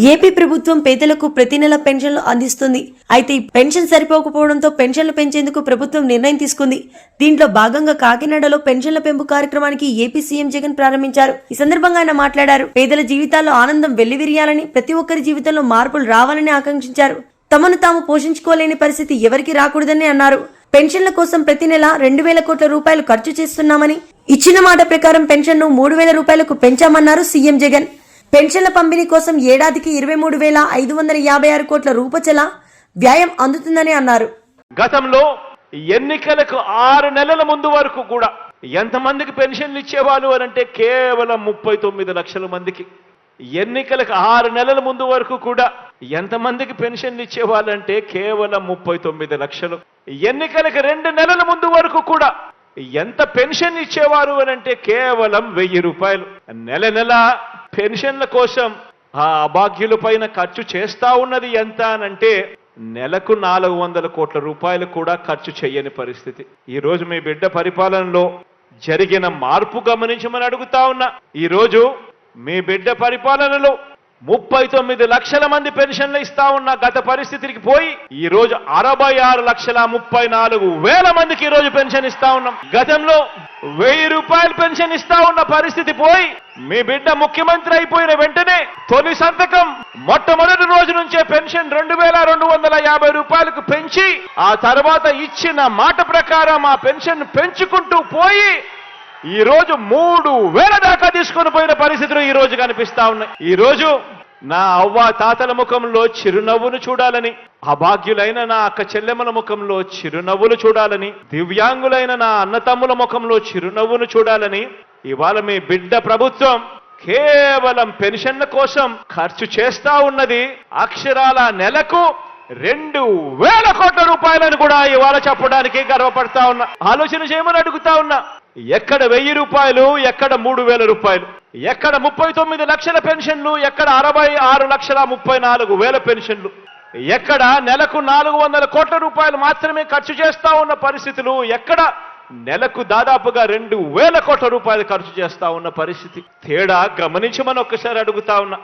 AP ప్రభుత్వం పేదలకు ప్రతి నెల పెన్షన్లు అందిస్తుంది. అయితే ఈ పెన్షన్ సరిపోకపోవడంతో పెన్షన్లు పెంచేందుకు ప్రభుత్వం నిర్ణయం తీసుకుంది. దీంట్లో భాగంగా కాకినాడలో పెన్షన్ల పెంపు కార్యక్రమానికి ఏపీ సీఎం జగన్ ప్రారంభించారు. ఈ సందర్భంగా ఆయన మాట్లాడారు. పేదల జీవితాల్లో ఆనందం వెల్లివిరియాలని, ప్రతి ఒక్కరి జీవితంలో మార్పులు రావాలని ఆకాంక్షించారు. తమను తాము పోషించుకోలేని పరిస్థితి ఎవరికి రాకూడదని అన్నారు. పెన్షన్ల కోసం ప్రతి నెల 2,000 కోట్ల రూపాయలు ఖర్చు చేస్తున్నామని, ఇచ్చిన మాట ప్రకారం పెన్షన్ను 3,000 రూపాయలకు పెంచామన్నారు సీఎం జగన్. పెన్షన్ల పంపిణీ కోసం ఏడాదికి 23,556 కోట్ల రూపాయల వ్యయం అందుతుందని అన్నారు. గతంలో ఎన్నికలకు 6 నెలల ముందు వరకు కూడా ఎంతమందికి పెన్షన్లు ఇచ్చేవాళ్ళు అంటే కేవలం 39 లక్షల మందికి. ఎన్నికలకు 6 నెలల ముందు వరకు కూడా ఎంతమందికి పెన్షన్లు ఇచ్చేవాళ్ళంటే కేవలం 39 లక్షలు. ఎన్నికలకు 2 నెలల ముందు వరకు కూడా ఎంత పెన్షన్ ఇచ్చేవారు అంటే కేవలం 1000 రూపాయలు. నెల నెల పెన్షన్ల కోసం ఆ అభాగ్యుల పైన ఖర్చు చేస్తా ఉన్నది ఎంత అనంటే నెలకు 400 కోట్ల రూపాయలు కూడా ఖర్చు చేయని పరిస్థితి. ఈ రోజు మీ బిడ్డ పరిపాలనలో జరిగిన మార్పు గమనించమని అడుగుతా ఉన్నా. ఈ రోజు మీ బిడ్డ పరిపాలనలో 39 లక్షల మంది పెన్షన్లు ఇస్తా ఉన్న గత పరిస్థితికి పోయి ఈ రోజు 66,34,000 మందికి ఈ రోజు పెన్షన్ ఇస్తా ఉన్నాం. గతంలో 1000 రూపాయలు పెన్షన్ ఇస్తా ఉన్న పరిస్థితి పోయి మీ బిడ్డ ముఖ్యమంత్రి అయిపోయిన వెంటనే తొలి సంతకం మొట్టమొదటి రోజు నుంచే పెన్షన్ 2,250 రూపాయలకు పెంచి ఆ తర్వాత ఇచ్చిన మాట ప్రకారం ఆ పెన్షన్ పెంచుకుంటూ పోయి ఈ రోజు 3,000 దాకా తీసుకొని పోయిన పరిస్థితులు ఈ రోజు కనిపిస్తా ఉన్నాయి. ఈ రోజు నా అవ్వ తాతల ముఖంలో చిరునవ్వును చూడాలని, అభాగ్యులైన నా అక్క చెల్లెమ్మల ముఖంలో చిరునవ్వులు చూడాలని, దివ్యాంగులైన నా అన్నతమ్ముల ముఖంలో చిరునవ్వును చూడాలని ఇవాళ మీ బిడ్డ ప్రభుత్వం కేవలం పెన్షన్ల కోసం ఖర్చు చేస్తా ఉన్నది అక్షరాల నెలకు 2,000 కోట్ల రూపాయలను కూడా ఇవాళ చెప్పడానికి గర్వపడతా ఉన్నా. ఆలోచన చేయమని అడుగుతా ఉన్నా. ఎక్కడ 1000 రూపాయలు, ఎక్కడ 3,000 రూపాయలు, ఎక్కడ 39 లక్షల పెన్షన్లు, ఎక్కడ 66,34,000 పెన్షన్లు, ఎక్కడ నెలకు 400 కోట్ల రూపాయలు మాత్రమే ఖర్చు చేస్తా ఉన్న పరిస్థితులు, ఎక్కడ నెలకు దాదాపుగా 2,000 కోట్ల రూపాయలు ఖర్చు చేస్తా ఉన్న పరిస్థితి. తేడా గమనించమని ఒక్కసారి అడుగుతా ఉన్నా.